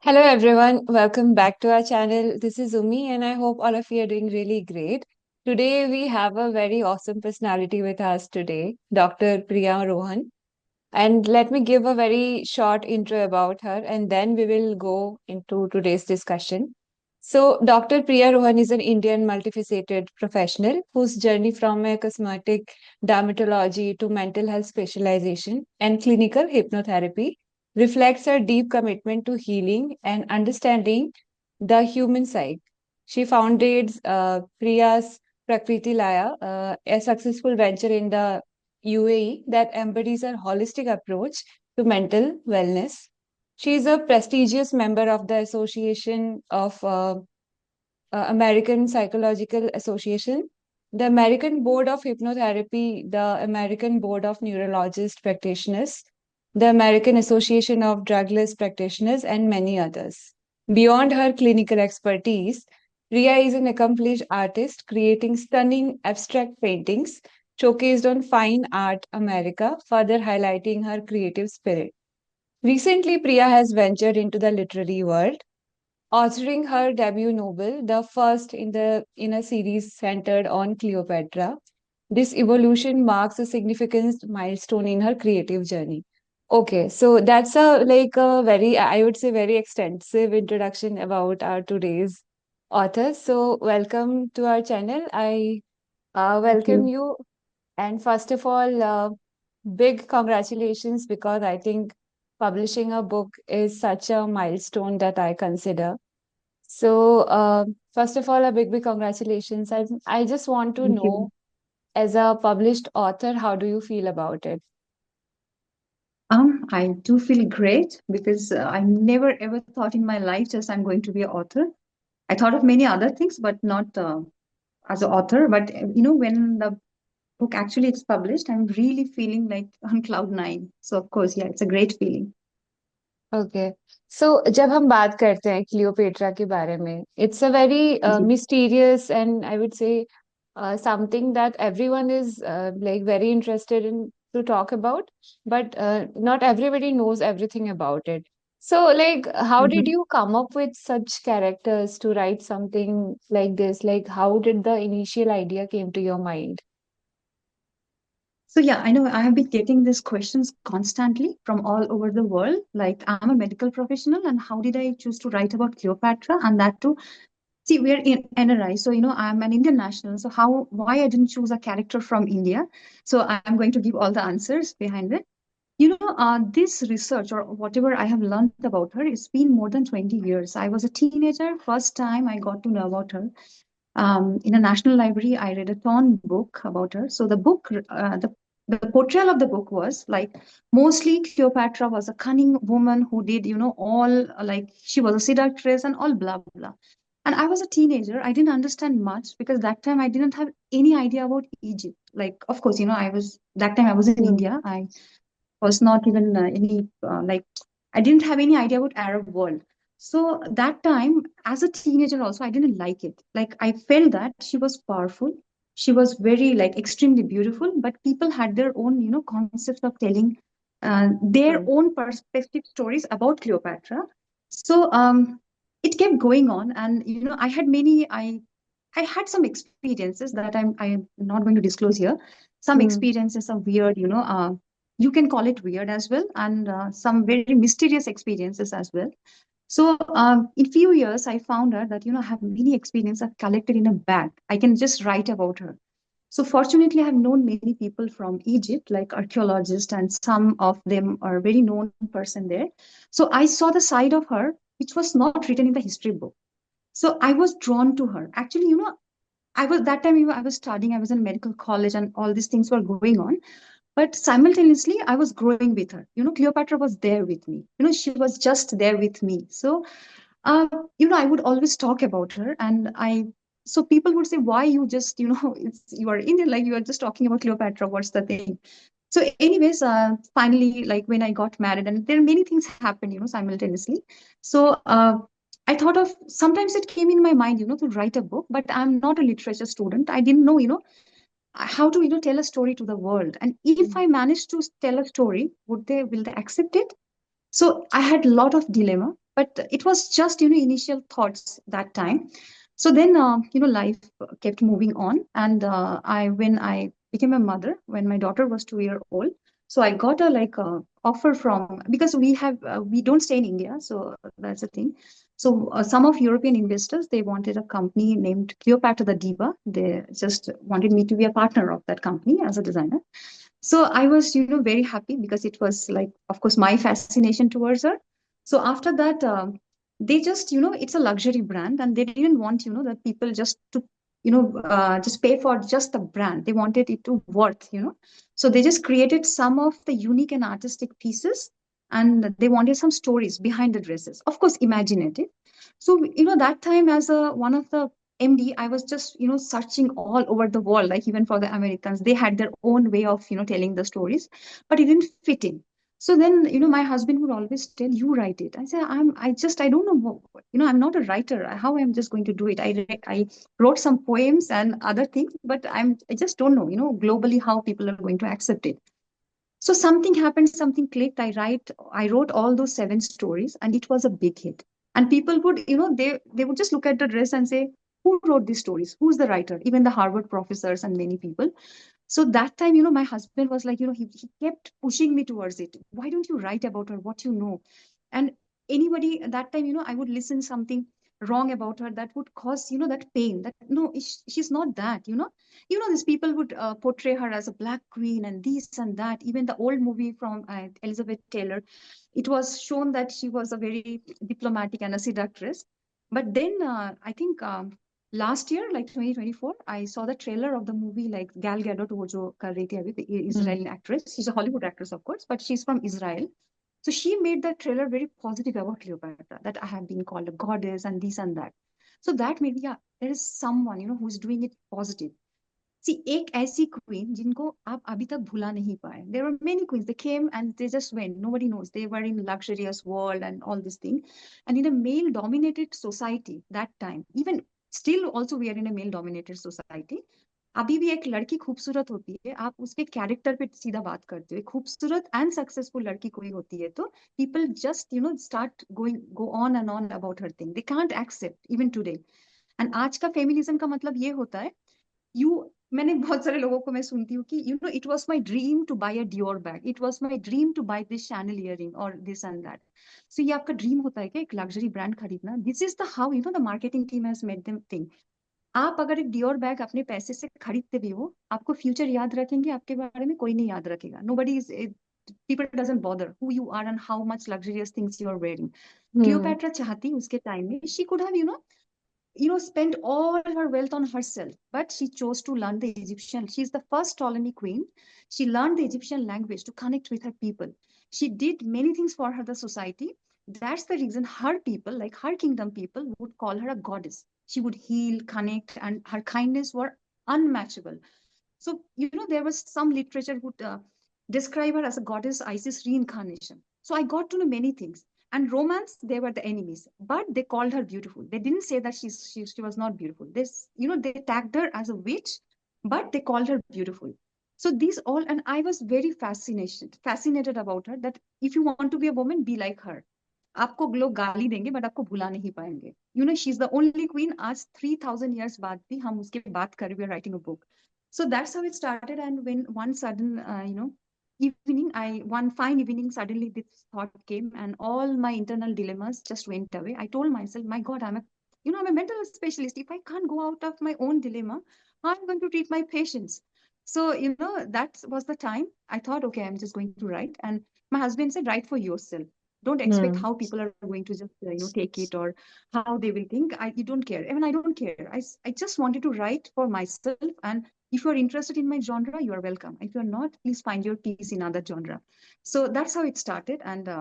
Hello everyone, welcome back to our channel. This is Umi and I hope all of you are doing really great. Today we have a very awesome personality with us today, Dr. Priya Rohan. And let me give a very short intro about her and then we will go into today's discussion. So, Dr. Priya Rohan is an Indian multifaceted professional whose journey from a cosmetic dermatology to mental health specialization and clinical hypnotherapy reflects her deep commitment to healing and understanding the human psyche. She founded Priya's Prakritilaya, a successful venture in the UAE that embodies a holistic approach to mental wellness. She is a prestigious member of the Association of American Psychological Association, the American Board of Hypnotherapy, the American Board of Neurologist Practitioners, the American Association of Drugless Practitioners, and many others. Beyond her clinical expertise, Ria is an accomplished artist creating stunning abstract paintings showcased on Fine Art America, further highlighting her creative spirit. Recently, Priya has ventured into the literary world, authoring her debut novel, the first in a series centered on Cleopatra. This evolution marks a significant milestone in her creative journey. Okay, so that's a very, I would say, very extensive introduction about our today's author. So welcome to our channel. I Thank welcome you. you, and first of all, big congratulations because I think publishing a book is such a milestone that I consider. So, first of all, a big congratulations. I just want to Thank know, you. as a published author, how do you feel about it? I do feel great because I never ever thought in my life just I'm going to be an author. I thought of many other things, but not as an author. But when the book actually is published, I'm really feeling like on cloud nine. So of course, yeah, it's a great feeling. Okay so जब हम बात करते हैं Cleopatra के बारे में it's a very Yes. Mysterious and I would say something that everyone is like very interested in to talk about, but not everybody knows everything about it. So, like, how did Mhm. you come up with such characters to write something like this? Like, how did the initial idea came to your mind? So yeah, I know I have been getting these questions constantly from all over the world. Like I'm a medical professional, and how did I choose to write about Cleopatra and that too? See, we're in NRI, so I'm an Indian national. So why I didn't choose a character from India? So I'm going to give all the answers behind it. This research or whatever I have learned about her, it's been more than 20 years. I was a teenager. First time I got to know about her. In a national library, I read a torn book about her. So the portrayal of the book was like mostly Cleopatra was a cunning woman who did, all like she was a seductress and all blah blah. And I was a teenager. I didn't understand much because that time I didn't have any idea about Egypt. Like, of course, that time I was in Hmm. India. I was not even I didn't have any idea about Arab world. So that time, as a teenager, also I didn't like it. Like I felt that she was powerful. She was very like extremely beautiful, but people had their own, concepts of telling their Hmm. own perspective stories about Cleopatra. So it kept going on, and I had many. I had some experiences that I'm not going to disclose here. Some Hmm. experiences of weird, you can call it weird as well, and some very mysterious experiences as well. So in few years, I found out that I have many experiences I've collected in a bag. I can just write about her. So fortunately, I have known many people from Egypt, like archaeologists, and some of them are very known person there. So I saw the side of her which was not written in the history book. So I was drawn to her. Actually, I was that time, I was studying, I was in medical college, and all these things were going on. But simultaneously, I was growing with her. Cleopatra was there with me. She was just there with me. So, I would always talk about her, and so people would say, "Why you just, you are Indian, like you are just talking about Cleopatra. What's the thing?" So, anyways, finally, like when I got married, and there are many things happened, simultaneously. So, I thought of sometimes it came in my mind, to write a book, but I'm not a literature student. I didn't know, how to tell a story to the world, and if I manage to tell a story, will they accept it? So I had a lot of dilemma, but it was just initial thoughts that time. So then life kept moving on, and I when I became a mother, when my daughter was 2 year old, so I got a like a offer from, because we don't stay in India, so that's the thing. So some of European investors, they wanted a company named Cleopatra the Diva. They just wanted me to be a partner of that company as a designer. So I was very happy, because it was like, of course, my fascination towards her. So after that, they just it's a luxury brand, and they didn't want that people just to just pay for just the brand. They wanted it to worth, so they just created some of the unique and artistic pieces, and they wanted some stories behind the dresses, of course imaginative. So that time, as a one of the MD, I was just searching all over the world, like even for the Americans, they had their own way of telling the stories, but it didn't fit in. So then my husband would always tell, you write it. I said, I don't know, I'm not a writer. How I'm just going to do it? I wrote some poems and other things, but I just don't know, globally how people are going to accept it. So something happened, something clicked. I wrote all those 7 stories, and it was a big hit. And people would, they would just look at the dress and say, who wrote these stories? Who's the writer? Even the Harvard professors and many people. So that time, my husband was like, he kept pushing me towards it. Why don't you write about her, what you know? And anybody at that time, I would listen something wrong about her that would cause, that pain, that no, she's not that, these people would portray her as a black queen and this and that. Even the old movie from Elizabeth Taylor, it was shown that she was a very diplomatic and a seductress. But then I think last year, like 2024, I saw the trailer of the movie, like Gal Gadot wo jo kar rahi thi abhi, the Hmm. Israeli actress. She's a Hollywood actress, of course, but she's from Israel. So she made the trailer very positive about Cleopatra, that I have been called a goddess and this and that. So that made me, yeah, there is someone, who's doing it positive. See, एक ऐसी queen जिनको आप अभी तक भुला नहीं पाए. There were many queens. They came and they just went. Nobody knows. They were in luxurious world and all this thing. And in a male-dominated society that time, even still also we are in a male-dominated society. अभी भी एक लड़की खूबसूरत होती है, आप उसके character पे सीधा बात करते हो. एक खूबसूरत एंड सक्सेसफुल लड़की कोई होती है तो people just start go on and on about her thing. They can't accept even today. And आज का फेमिनिज्म का मतलब ये होता है, यू मैंने बहुत सारे लोगों को मैं सुनती हूँ कि it was my dream to buy a Dior bag, it was my dream to buy this Chanel earring और दिस एंड दैट. सो ये आपका ड्रीम होता है क्या एक लग्जरी ब्रांड खरीदना? This is the how the marketing team has made them think. आप अगर एक डियोर बैग अपने पैसे से खरीदते भी हो, आपको फ्यूचर याद रखेंगे, आपके बारे में कोई नहीं याद रखेगा. Nobody is, people doesn't bother who you are and how much luxurious things you are wearing. Hmm. Cleopatra चाहती उसके टाइम में, she could have spent all her wealth on herself, but she chose to learn the Egyptian. She's the first Ptolemy queen. She learned the Egyptian language to connect with her people. She did many things for her, the society. That's the reason her people, like her kingdom people, would call her a goddess. She would heal, connect, and her kindness were unmatchable. So, there was some literature would describe her as a goddess Isis reincarnation. So I got to know many things. And romance, they were the enemies, but they called her beautiful. They didn't say that she was not beautiful. They tagged her as a witch, but they called her beautiful. So these all, and I was very fascinated about her. That if you want to be a woman, be like her. आपको लोग गाली देंगे but आपको भुला नहीं पाएंगे. She is the only queen. आज 3000 years बाद भी हम उसके बात कर रहे, writing a book. So that's how it started. And when one sudden, evening, one fine evening, suddenly this thought came, and all my internal dilemmas just went away. I told myself, my God, I'm a mental specialist. If I can't go out of my own dilemma, how am I going to treat my patients? So, that was the time I thought, okay, I'm just going to write. And my husband said, write for yourself. Don't expect Hmm. how people are going to just, take it, or how they will think. You don't care. Even I don't care. I just wanted to write for myself. And if you're interested in my genre, you are welcome. If you're not, please find your peace in other genre. So that's how it started. And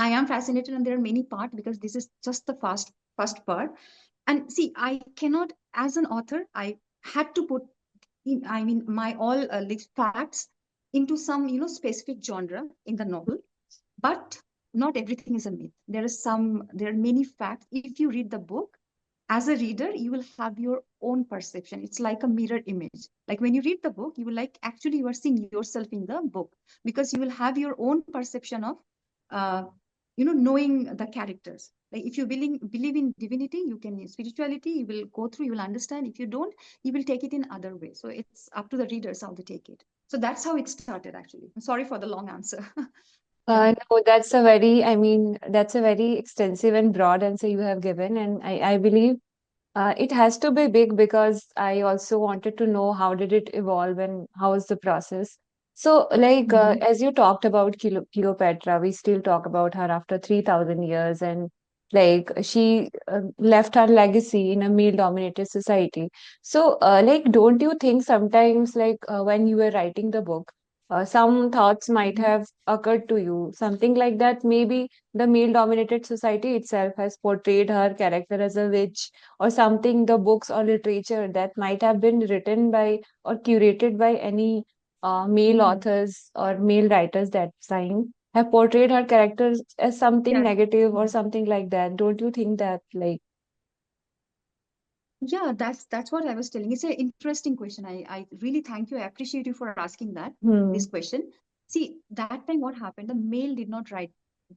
I am fascinated, and there are many parts, because this is just the first part. And see, I cannot, as an author, I had to put in, I mean, my all like facts into some, specific genre in the novel. But not everything is a myth. There are many facts. If you read the book, as a reader, you will have your own perception. It's like a mirror image. Like when you read the book, you will like actually you are seeing yourself in the book, because you will have your own perception of uh, knowing the characters. Like if you believe in divinity, you can spirituality, you will go through, you will understand. If you don't, you will take it in other way. So it's up to the readers how they take it. So that's how it started actually. I'm sorry for the long answer. Yeah. No, that's a very, I mean, that's a very extensive and broad answer you have given. And I believe it has to be big because I also wanted to know how did it evolve and how is the process. So, like, Mhm. as you talked about Cleopatra, we still talk about her after 3,000 years, and like she left her legacy in a male-dominated society. So, like, don't you think sometimes, like, when you were writing the book, some thoughts might Mhm. have occurred to you, something like that? Maybe the male-dominated society itself has portrayed her character as a witch or something, the books or literature that might have been written by or curated by any male Mhm. authors or male writers that time have portrayed her characters as something Yeah. negative or Mhm. something like that. Don't you think that, like, Yeah, that's what I was telling. It's an interesting question. I really thank you. I appreciate you for asking this hmm, question. See, that time what happened, the male did not write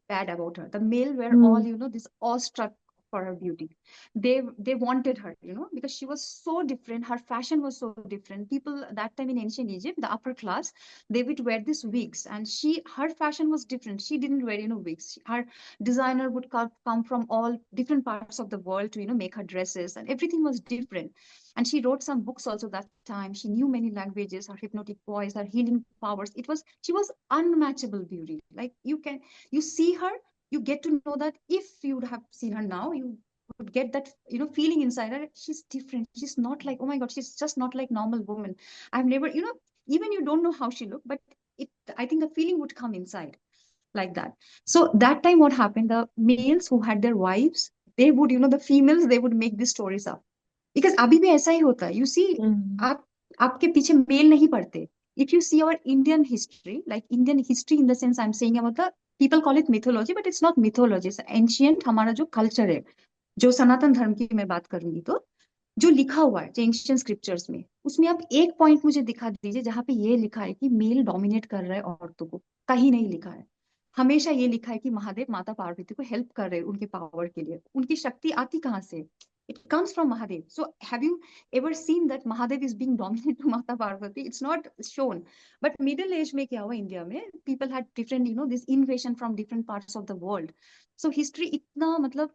bad about her. The male were all, hmm, this awestruck for her beauty. They wanted her, because she was so different. Her fashion was so different. People that time in ancient Egypt, the upper class, they would wear these wigs, and her fashion was different. She didn't wear, wigs. Her designer would come from all different parts of the world to, make her dresses, and everything was different. And she wrote some books also that time. She knew many languages, her hypnotic voice, her healing powers. She was unmatchable beauty. Like you see her, you get to know that if you would have seen her now, you would get that, feeling inside her. She's different. She's not like, oh my God, she's just not like normal woman. I've never, even you don't know how she looked, but it, I think the feeling would come inside like that. So that time what happened, the males who had their wives, they would, the females, they would make these stories up. Because अभी भी ऐसा ही होता है. You see, hmm, आप आपके पीछे mail नहीं पड़ते. If you see our Indian history, like Indian history in the sense I'm saying about the people call it mythology, but it's not mythology. It's ancient हमारा जो culture है, जो सनातन धर्म की मैं बात करूंगी तो जो लिखा हुआ है जो एंशियंट स्क्रिप्चर्स में, उसमें आप एक पॉइंट मुझे दिखा दीजिए जहां पे ये लिखा है कि मेल डोमिनेट कर रहा है औरतों को. कहीं नहीं लिखा है. हमेशा ये लिखा है कि महादेव माता पार्वती को हेल्प कर रहे हैं उनके पावर के लिए. उनकी शक्ति आती कहाँ से? It comes from Mahadev. So have you ever seen that Mahadev is being dominant to Mata Parvati? It's not shown. But middle age में क्या हुआ इंडिया में? People had different, this invasion from different parts of the world. So history इतना मतलब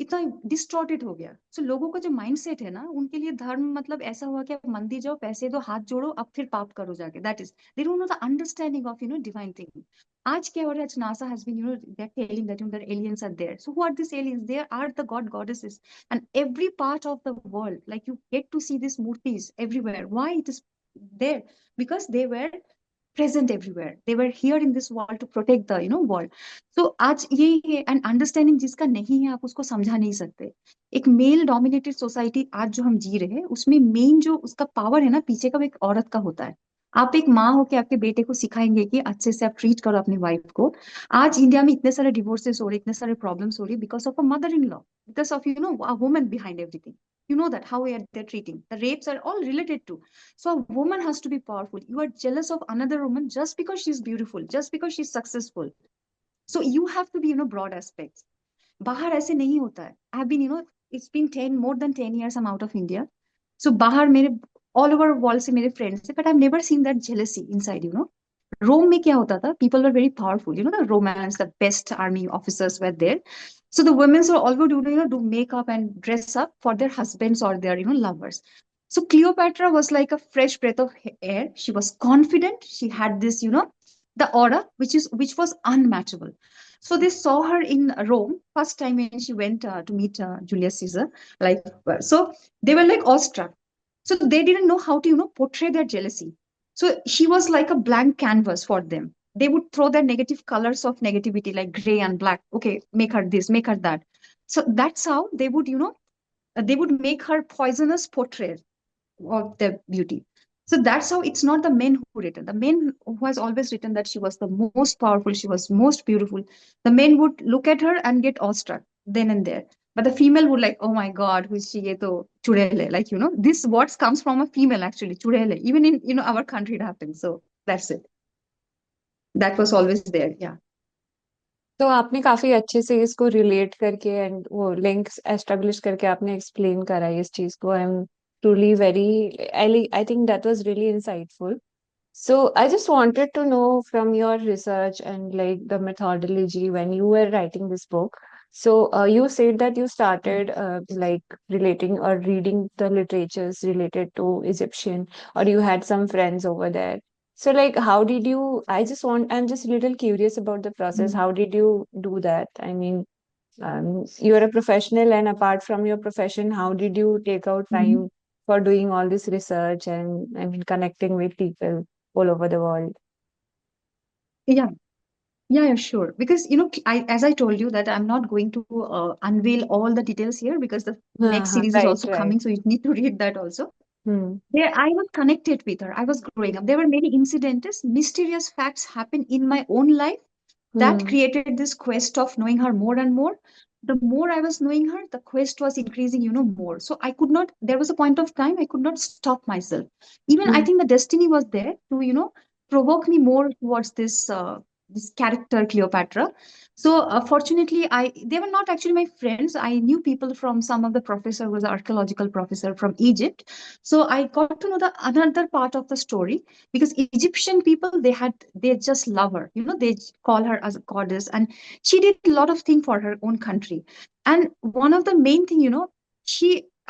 इतना distorted हो गया. सो लोगों का जो माइंडसेट है ना, उनके लिए धर्म मतलब ऐसा हुआ कि आप मंदिर जाओ, पैसे दो, हाथ जोड़ो, अब फिर पाप करो जाके. That is they don't know the understanding of divine thing. आज क्या हो रहा है? आज NASA has been they are telling that that aliens are there. So who are this aliens? They are the god goddesses. And every part of the world, like you get to see this मूर्तिज everywhere. Why it is there? Because they were present everywhere. They were here in this world to protect the world. So आज ये and understanding जिसका नहीं है, आप उसको समझा नहीं सकते. एक मेल डोमिनेटेड सोसाइटी आज जो हम जी रहे हैं, उसमें मेन जो उसका पावर है ना, पीछे का वो एक औरत का होता है. आप एक माँ हो के आपके बेटे को सिखाएंगे कि अच्छे से आप ट्रीट करो अपनी वाइफ को. आज इंडिया में इतने सारे डिवोर्सेस हो रहे, इतने सारे प्रॉब्लम्स हो रही, because of a mother in law, because of a woman behind everything. You know that how they're treating. The rapes are all related to. So a woman has to be powerful. You are jealous of another woman just because she's beautiful, just because she's successful. So you have to be, broad aspects. बाहर ऐसे नहीं होता है. I've been, it's been 10, more than 10 years I'm out of India. So बाहर मेरे all over world से मेरे friends थे, but I've never seen that jealousy inside. रोम में क्या होता था? People were very powerful. The Romans, the best army officers were there. So the women were always do makeup and dress up for their husbands or their lovers. So Cleopatra was like a fresh breath of air. She was confident. She had this the aura which was unmatchable. So they saw her in Rome first time when she went to meet Julius Caesar. Like so, they were like awestruck. So they didn't know how to portray their jealousy. So she was like a blank canvas for them. They would throw their negative colors of negativity like gray and black. Okay, make her this, make her that. So that's how they would, they would make her poisonous portrait of their beauty. So that's how it's not the men who written. The men who has always written that she was the most powerful, she was most beautiful. The men would look at her and get awestruck then and there. But the female would like, oh my God, who is she? Ye to churele. Like, this words comes from a female actually, churele. Even in, our country it happens. So that's it. That was always there. Yeah. तो आपने काफी अच्छे से इसको relate करके and वो links establish करके आपने एक्सप्लेन करा है इस चीज को। I am truly very, I think that was really insightful. So I just wanted to know from your research and like the methodology when you were writing this book. So you said that you started like relating or reading the literatures related to Egyptian, or you had some friends over there. So like how did you, I'm just a little curious about the process. How did you do that? I mean, you're a professional, and apart from your profession, how did you take out Mhm. time for doing all this research and I mean connecting with people all over the world? Yeah. Yeah, sure. Because, as I told you that I'm not going to unveil all the details here because the next Uh-huh. series is Right, also right. coming, so you need to read that also. Hmm. There, I was connected with her. I was growing up. There were many incidents, mysterious facts happen in my own life that Hmm. created this quest of knowing her more and more. The more I was knowing her, the quest was increasing, more. So I could not, there was a point of time I could not stop myself. Even I Hmm. think the destiny was there to, provoke me more towards this character Cleopatra. So fortunately, they were not actually my friends. I knew people from some of the professor was an archaeological professor from Egypt. So I got to know the another part of the story because Egyptian people they just love her. They call her as a goddess, and she did a lot of things for her own country. And one of the main thing,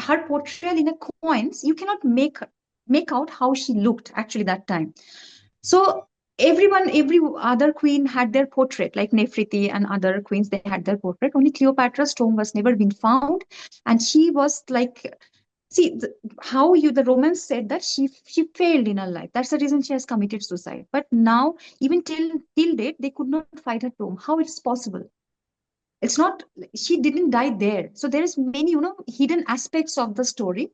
her portrayal in a coins, you cannot make out how she looked actually that time. So every other queen had their portrait, like Nefertiti and other queens, they had their portrait. Only Cleopatra's tomb was never been found, and she was like, see how you the Romans said that she failed in her life. That's the reason she has committed suicide. But now, even till date, they could not find her tomb. How it's possible? It's not, she didn't die there. So there is many, hidden aspects of the story.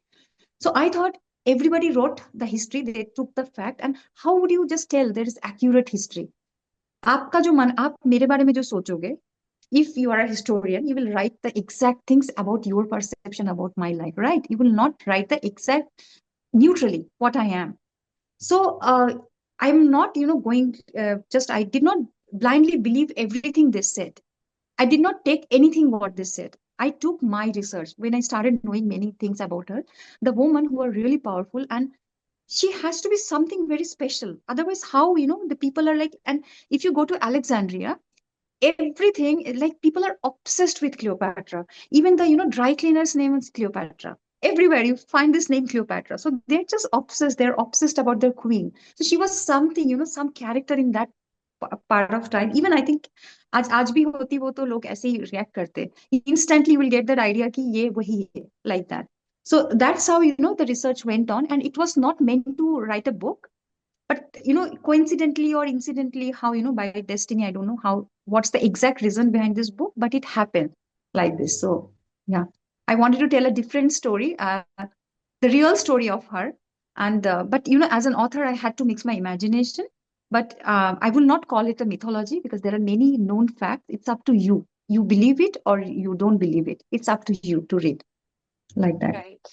So I thought everybody wrote the history, they took the fact, and how would you just tell there is accurate history? आपका जो मन आप मेरे बारे में जो सोचोगे, if you are a historian, you will write the exact things about your perception about my life, right? You will not write the exact neutrally what I am. So I'm not, going just I did not blindly believe everything they said. I did not take anything what they said. I took my research when I started knowing many things about her. The woman who are really powerful, and she has to be something very special. Otherwise, how, the people are like, and if you go to Alexandria, everything like people are obsessed with Cleopatra. Even the dry cleaner's name is Cleopatra. Everywhere you find this name Cleopatra. So they're just obsessed. They're obsessed about their queen. So she was something, some character in that part of time. Even I think आज भी होती वो तो लोग ऐसे ही react करते. Instantly you will get that idea कि ये वही है, like that. So that's how the research went on, and it was not meant to write a book, but coincidentally or incidentally, how by destiny, I don't know how, what's the exact reason behind this book, but it happened like this. So yeah, I wanted to tell a different story, the real story of her. And but as an author, I had to mix my imagination. But I will not call it a mythology because there are many known facts. It's up to you. You believe it or you don't believe it. It's up to you to read, like that. Right.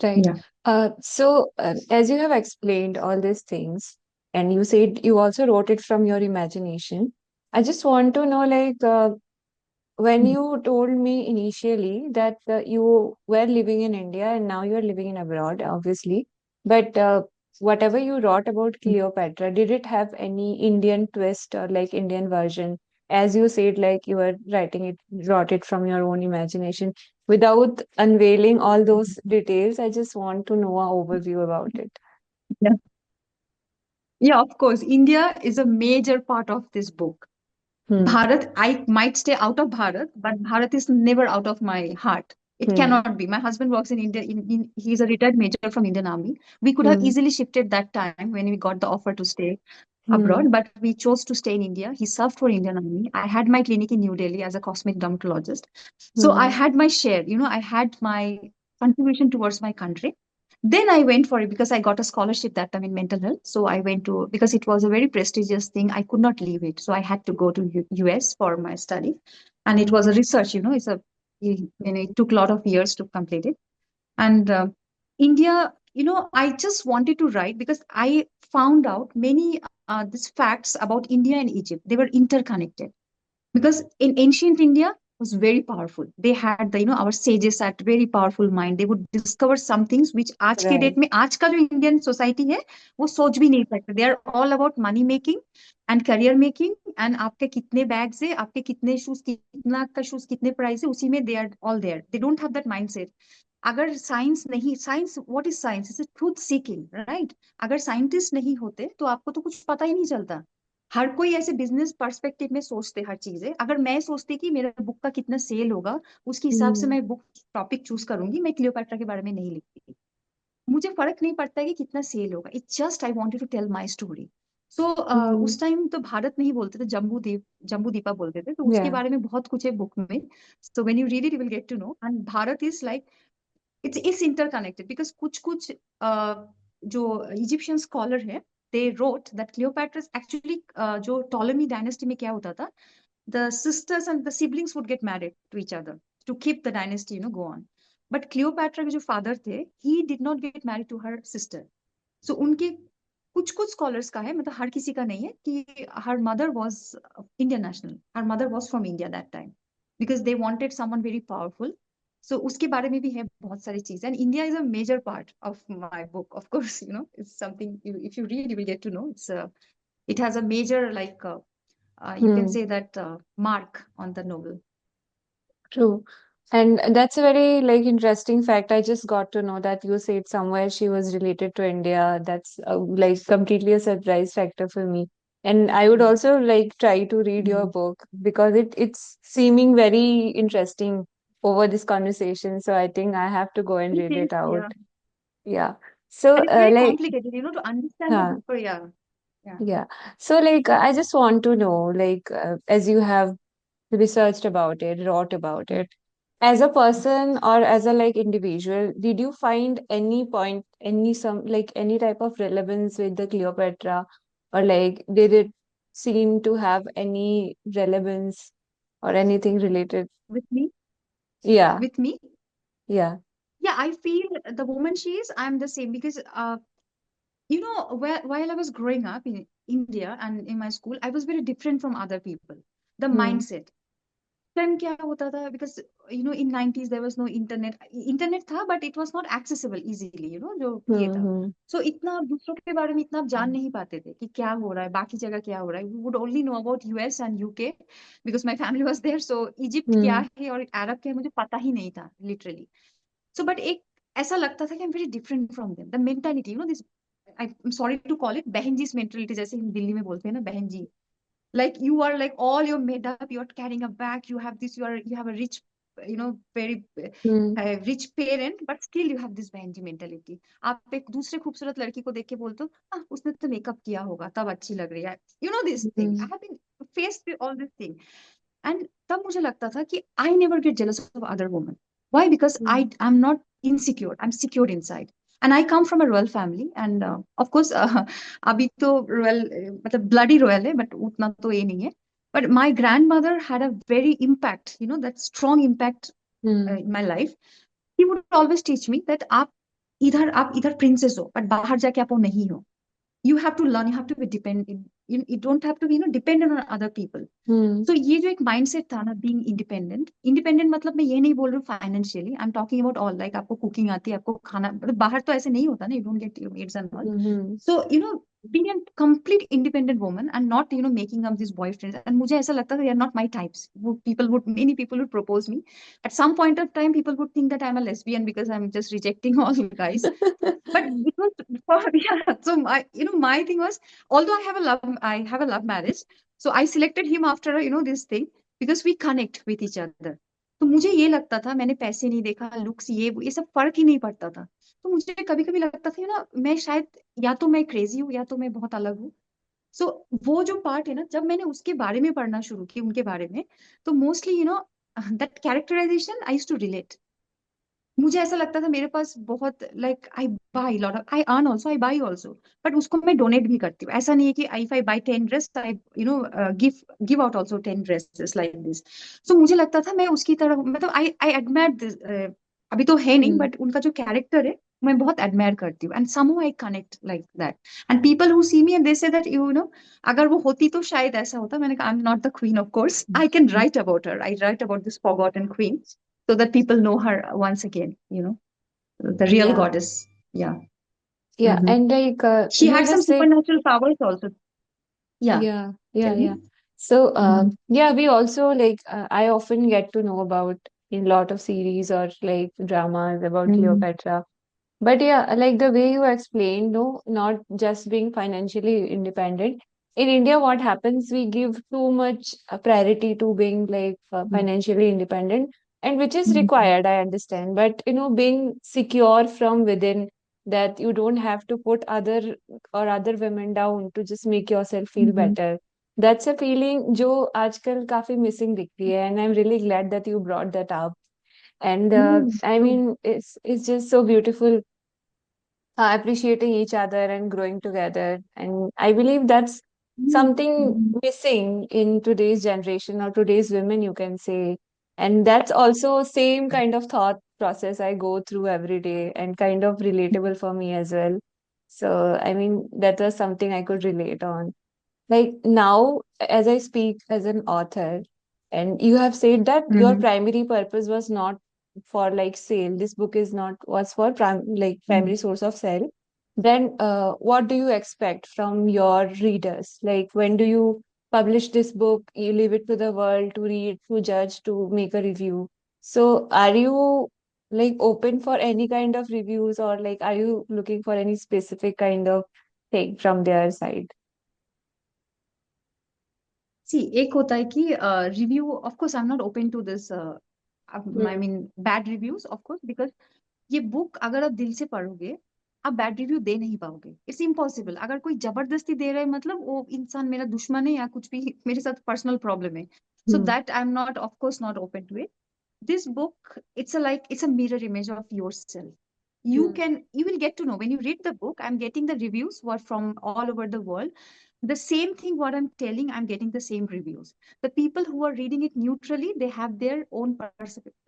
Right. Yeah. As you have explained all these things, and you said you also wrote it from your imagination, I just want to know, like, when you told me initially that you were living in India and now you are living in abroad, obviously, but whatever you wrote about Cleopatra, did it have any Indian twist or like Indian version? As you said, like you were writing it, wrote it from your own imagination. Without unveiling all those details, I just want to know an overview about it. Yeah. Yeah, of course. India is a major part of this book. Hmm. Bharat, I might stay out of Bharat, but Bharat is never out of my heart. It Hmm. cannot be. My husband works in India. He's a retired major from Indian Army. We could have Hmm. easily shifted that time when we got the offer to stay Hmm. abroad, but we chose to stay in India. He served for Indian Army. I had my clinic in New Delhi as a cosmetic dermatologist. So I Hmm. had my share, I had my contribution towards my country. Then I went for it because I got a scholarship that time in mental health. So I went to, because it was a very prestigious thing, I could not leave it. So I had to go to US for my study. And it was a research, it took a lot of years to complete it. And India, I just wanted to write because I found out many these facts about India and Egypt. They were interconnected. because in ancient India was very powerful. They had the, our sages had very powerful mind. They would discover some things which आज के Right. Date में, आज का जो Indian society है वो सोच भी नहीं सकते. They are all about money making and career making, and आपके कितने बैग्स है, आपके कितने शूज, कितना का शूज कितने प्राइस है, उसी में they are all there. They don't have that mindset. अगर साइंस नहीं, science what is science, is truth seeking, right. अगर साइंटिस्ट नहीं होते तो आपको तो कुछ पता ही नहीं चलता. हर कोई ऐसे बिजनेस पर्सपेक्टिव में सोचते हर चीजें. अगर मैं सोचती कि मेरा बुक का कितना सेल होगा, उसके हिसाब से Hmm. मैं बुक टॉपिक चूज करूंगी, मैं क्लियोपैट्रा के बारे में नहीं लिखती. मुझे फर्क नहीं पड़ता है कि कितना सेल होगा. It's just I wanted to tell my story. So Hmm. उस टाइम तो भारत नहीं बोलते थे, जम्बू द्वीप, जम्बू द्वीपा बोलते थे. तो उसके Yeah. बारे में बहुत कुछ है बुक में. So when you read it you will get to know. And Bharat is like, it's interconnected because कुछ कुछ जो इजिप्शियन स्कॉलर है, they wrote that Cleopatra actually, जो टॉलेमी डायनेस्टी में क्या होता था, the sisters and the siblings would get married to each other to keep the dynasty, go on. But Cleopatra के जो father थे, he did not get married to her sister. So उनके कुछ कुछ scholars का है, मतलब हर किसी का नहीं है, कि her mother was Indian national. Her mother was from India that time because they wanted someone very powerful. So उसके बारे में भी है बहुत सारी चीजें. And India is a major part of my book. Of course, it's something if you read, you will get to know. It has a major like you can Hmm. say that mark on the novel. True. And that's a very like interesting fact. I just got to know that you said somewhere she was related to India. That's like completely a surprise factor for me. And I would Mm. also like try to read your Mm. book because it's seeming very interesting over this conversation. So I think I have to go and It read is, it out. yeah. Yeah. So And it's very complicated, to understand the huh, book. Yeah, yeah. yeah. So like I just want to know like as you have researched about it, wrote about Mm. it. As a person or as a like individual, did you find any point, any some like any type of relevance with the Cleopatra, or like did it seem to have any relevance or anything related? With me, Yeah, with me, yeah. yeah, I feel the woman she is, I'm the same because, while I was growing up in India and in my school, I was very different from other people. The Hmm. mindset. Time क्या होता था, because in 90s there was no internet. Internet था but it was not accessible easily, जो ये था. Hmm. सो इतना आप दूसरों के बारे में इतना आप जान नहीं पाते थे कि क्या हो रहा है बाकी जगह, क्या हो रहा है. We would only know about US and UK because my family was there. So Egypt क्या Hmm. है और अरब क्या है मुझे पता ही नहीं था लिटरली. सो बट एक ऐसा लगता था कि I am very different from them. The mentality, this, I am sorry to call it बहन जी मेंटालिटी, जैसे हम दिल्ली में बोलते हैं ना बहन जी. Like you are like all you're made up, you're carrying a bag, you have this, you have a rich, very Hmm. rich parent, but still you have this बहनजी mentality. आप एक दूसरे खूबसूरत लड़की को देख के बोलते हो, उसने तो मेकअप किया होगा तब अच्छी लग रही है. This thing I Hmm. have been faced with all this thing. And तब मुझे लगता था कि I never get jealous of other women. Why? Because Hmm. I'm not insecure. I'm secured inside. And I come from a royal family. And of course, अभी तो royal, मतलब bloody royal है, but उतना तो ये नहीं है. But my grandmother had a very impact, that strong impact Hmm. in my life. He would always teach me that आप इधर princess हो, but बाहर जाके आप वो नहीं हो. You have to learn, you have to be dependent. You don't have to be, dependent on other people. Hmm. सो ये जो एक माइंडसेट था ना, बीइंग इंडिपेंडेंट. इंडिपेंडेंट मतलब मैं ये नहीं बोल रही हूँ financially, I am talking about all, like आपको कुकिंग आती है, आपको खाना, मतलब बाहर तो ऐसे नहीं होता ना, you don't get your maids and all. Hmm. So being a complete independent woman and not making up these boyfriends. And मुझे ऐसा लगता था they are not my types. Many people would propose me. At some point of time people would think that I'm a lesbian because I'm just rejecting all guys. But it was for yeah. So my thing was, although I have a love marriage, so I selected him after this thing because we connect with each other. तो मुझे ये लगता था, मैंने पैसे नहीं देखा, looks ये सब फर्क ही नहीं पड़ता था. तो मुझे कभी कभी लगता था मैं शायद, या तो मैं क्रेजी हूँ या तो मैं बहुत अलग हूँ. सो वो जो पार्ट है ना, जब मैंने उसके बारे में पढ़ना शुरू किया उनके बारे में, तो mostly that characterization I used to relate. मुझे ऐसा लगता था मेरे पास बहुत, like I buy lot of, I earn also, I buy also. But उसको मैं डोनेट भी करती हूँ. ऐसा नहीं है कि if I buy 10 dress I give give out also 10 dresses like this. So मुझे लगता था मैं उसकी तरह, मतलब आई आई एडमायर दिस. अभी तो है नहीं, Hmm. बट उनका जो कैरेक्टर है मैं बहुत admire करती हूँ, and somehow I connect like that. And people who see me and they say that you know अगर वो होती तो शायद ऐसा होता. मैंने कहा I'm not the queen, of course. I can write about her. I write about this forgotten queen so that people know her once again. You know, the real Yeah, goddess. Yeah. yeah, Mhm. and like She you had some just said, supernatural powers also. Yeah. yeah, yeah, Tell yeah. me. So, Mhm. yeah, we also like I often get to know about in lot of series or like dramas about Mhm. Cleopatra. But yeah, like the way you explained, no, not just being financially independent. In India, what happens, we give too much priority to being like financially independent, and which is Mhm. required, I understand. But you know, being secure from within, that you don't have to put other women down to just make yourself feel Mhm. better. That's a feeling जो आजकल काफी missing दिखती है, and I'm really glad that you brought that up. And I True. mean, it's just so beautiful appreciating each other and growing together. And I believe that's something Mhm. missing in today's generation or today's women, you can say. And that's also same kind of thought process I go through every day and kind of relatable for me as well. So, I mean, that was something I could relate on. Like now, as I speak as an author, and you have said that your Mhm. primary purpose was not for like sale. This book is not was for primary Mhm. source of sale. Then, what do you expect from your readers? Like when do you publish this book? You leave it to the world to read, to judge, to make a review. So, are you like open for any kind of reviews, or like are you looking for any specific kind of thing from their side? See, एक होता है कि review, of course, I'm not open to this, I Hmm. mean, bad reviews, of course, because ये book अगर आप दिल से पढ़ोगे आप बैड रिव्यू दे नहीं पाओगे. It's impossible. अगर कोई जबरदस्ती दे रहा है मतलब वो इंसान मेरा दुश्मन है या कुछ भी मेरे साथ पर्सनल प्रॉब्लम है. So Hmm. That I am not of course not open to it. This book, it's a mirror image of yourself. Hmm. You will get to know when you read the book. I'm getting the reviews what from all over the world. The same thing what I'm telling, I'm getting the same reviews. The people who are reading it neutrally, they have their own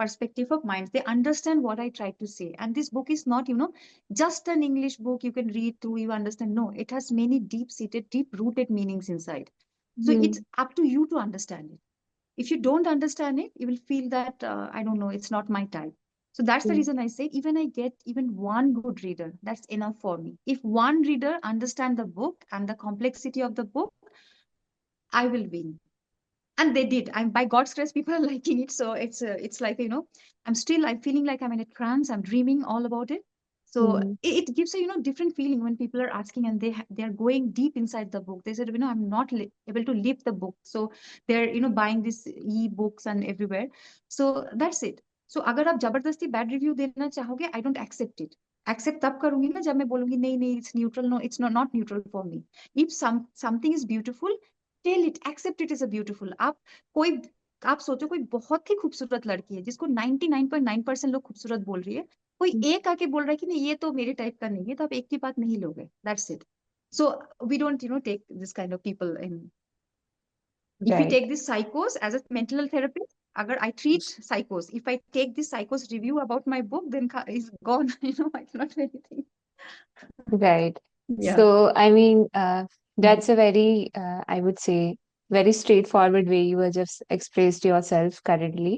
perspective of minds. They understand what I tried to say. And this book is not, just an English book you can read through, you understand. No, it has many deep seated, deep rooted meanings inside. So it's Hmm. up to you to understand it. If you don't understand it, you will feel that I don't know, it's not my type. So that's the Hmm. reason I say, even I get even one good reader, that's enough for me. If one reader understand the book and the complexity of the book, I will win. And they did. I'm by God's grace, people are liking it. So it's like, I'm feeling like I'm in a trance. I'm dreaming all about it. So Hmm. it gives a different feeling when people are asking and they are going deep inside the book. They said, I'm not able to leave the book. So they're buying these e-books and everywhere. So that's it. So अगर आप जबरदस्ती bad review देना चाहोगे, I don't accept it. Accept तब करूंगी ना जब मैं बोलूंगी नहीं नहीं it's neutral. No, it's not neutral for me. If something is beautiful, tell it, except it is a beautiful. कोई आप सोचो कोई बहुत ही खूबसूरत लड़की है जिसको 99.9% लोग खूबसूरत बोल रही है, कोई एक आके बोल रहा है कि नहीं ये तो मेरे टाइप का नहीं है, तो आप एक की बात नहीं लोगे. That's it. So we don't take this kind of people in. If you Right. Take this साइकोस as a mental therapist, अगर I treat साइकोस, if I take this साइकोस review about my book, then is gone. I can not do anything. Right. या. So, I mean, that's a very, I would say, very straightforward way you have just expressed yourself currently.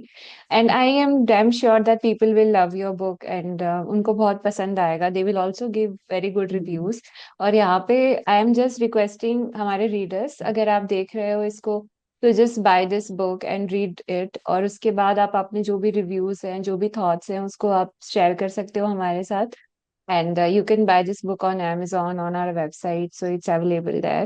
And I am damn sure that people will love your book and उनको बहुत पसंद आएगा. They will also give very good reviews. और यहाँ पे I am just requesting हमारे readers, अगर आप देख रहे हो इसको, तो just buy this book and read it. और उसके बाद आप अपने जो भी reviews हैं, जो भी thoughts हैं, उसको आप share कर सकते हो हमारे साथ. And you can buy this book on Amazon on our website, so it's available there.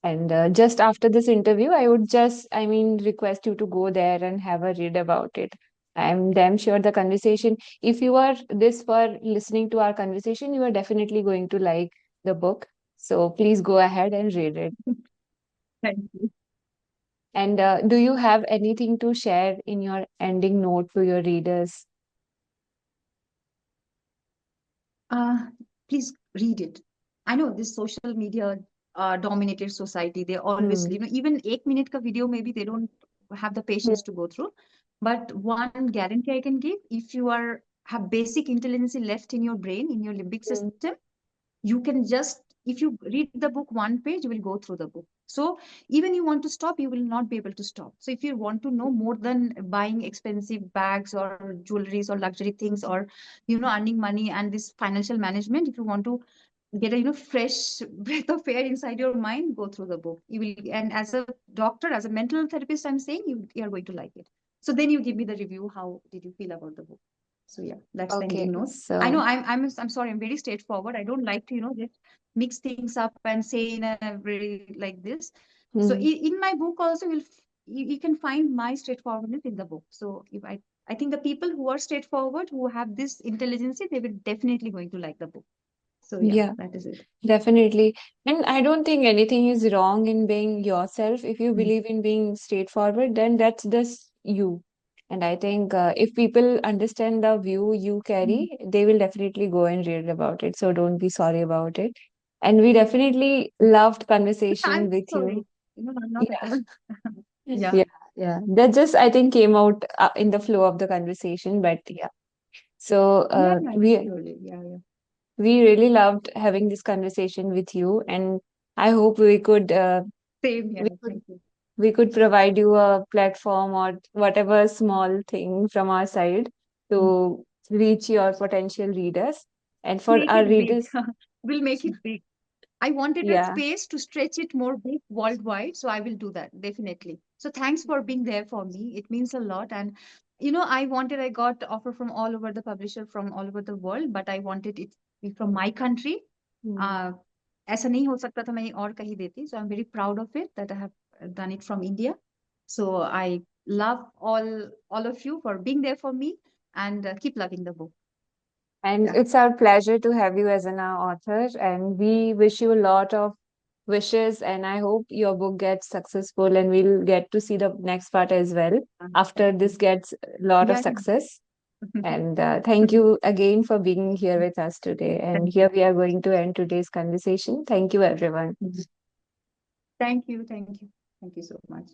And just after this interview, I would just, I mean, request you to go there and have a read about it. I'm damn sure the conversation, if you are this for listening to our conversation, you are definitely going to like the book. So please go ahead and read it. Thank you. And do you have anything to share in your ending note to your readers? Uh, Please read it. I know this social media dominated society. They always, Hmm. even 8 minute ka video, maybe they don't have the Hmm. patience to go through. But one guarantee I can give, if you are have basic intelligence left in your brain, in your limbic Mm. system, you can just, if you read the book one page, you will go through the book. So even you want to stop, you will not be able to stop. So if you want to know more than buying expensive bags or jewelries or luxury things, or earning money and this financial management, if you want to get a fresh breath of air inside your mind, go through the book. You will, and as a doctor, as a mental therapist, I'm saying you are going to like it. So then you give me the review, how did you feel about the book? So yeah, that's the Okay, ending note. I know so I'm sorry, I'm very straightforward. I don't like to just mix things up and say in a very like this. So mm, in my book also, you can find my straightforwardness in the book. So if I think the people who are straightforward, who have this intelligence, they will definitely going to like the book. So yeah, yeah. that is it. Definitely. And I don't think anything is wrong in being yourself. If you Mm, believe in being straightforward, then that's just you. And I think if people understand the view you mm. carry, they will definitely go and read about it. So don't be sorry about it. And we definitely Mm. loved I'm conversation with sorry. you. I'm not at Yeah. all. Yeah. Yeah, yeah. That just, I think, came out in the flow of the conversation. But yeah. So Yeah, yeah, surely. Yeah, yeah. we really loved having this conversation with you, and I hope Same we here. could Thank you. we could provide you a platform or whatever small thing from our side Mm. to reach your potential readers. And for Make our it big. readers, We'll make it big. I wanted a yeah, space to stretch it more big worldwide, so I will do that definitely. So thanks for being there for me. It means a lot. And I got offer from all over the publisher from all over the world, but I wanted it to be from my country. mm. Uh, ऐसा नहीं हो सकता था मैं और कहीं देती. So I'm very proud of it that I have done it from India. So I love all of you for being there for me, and keep loving the book. And Yeah. it's our pleasure to have you as an author, and we wish you a lot of wishes, and I hope your book gets successful and we'll get to see the next part as well after Thank this you. gets a lot of Yeah. success. And thank you again for being here with us today. And Thank here we are going to end today's conversation. Thank you, everyone. you. Thank you. Thank you. Thank you so much.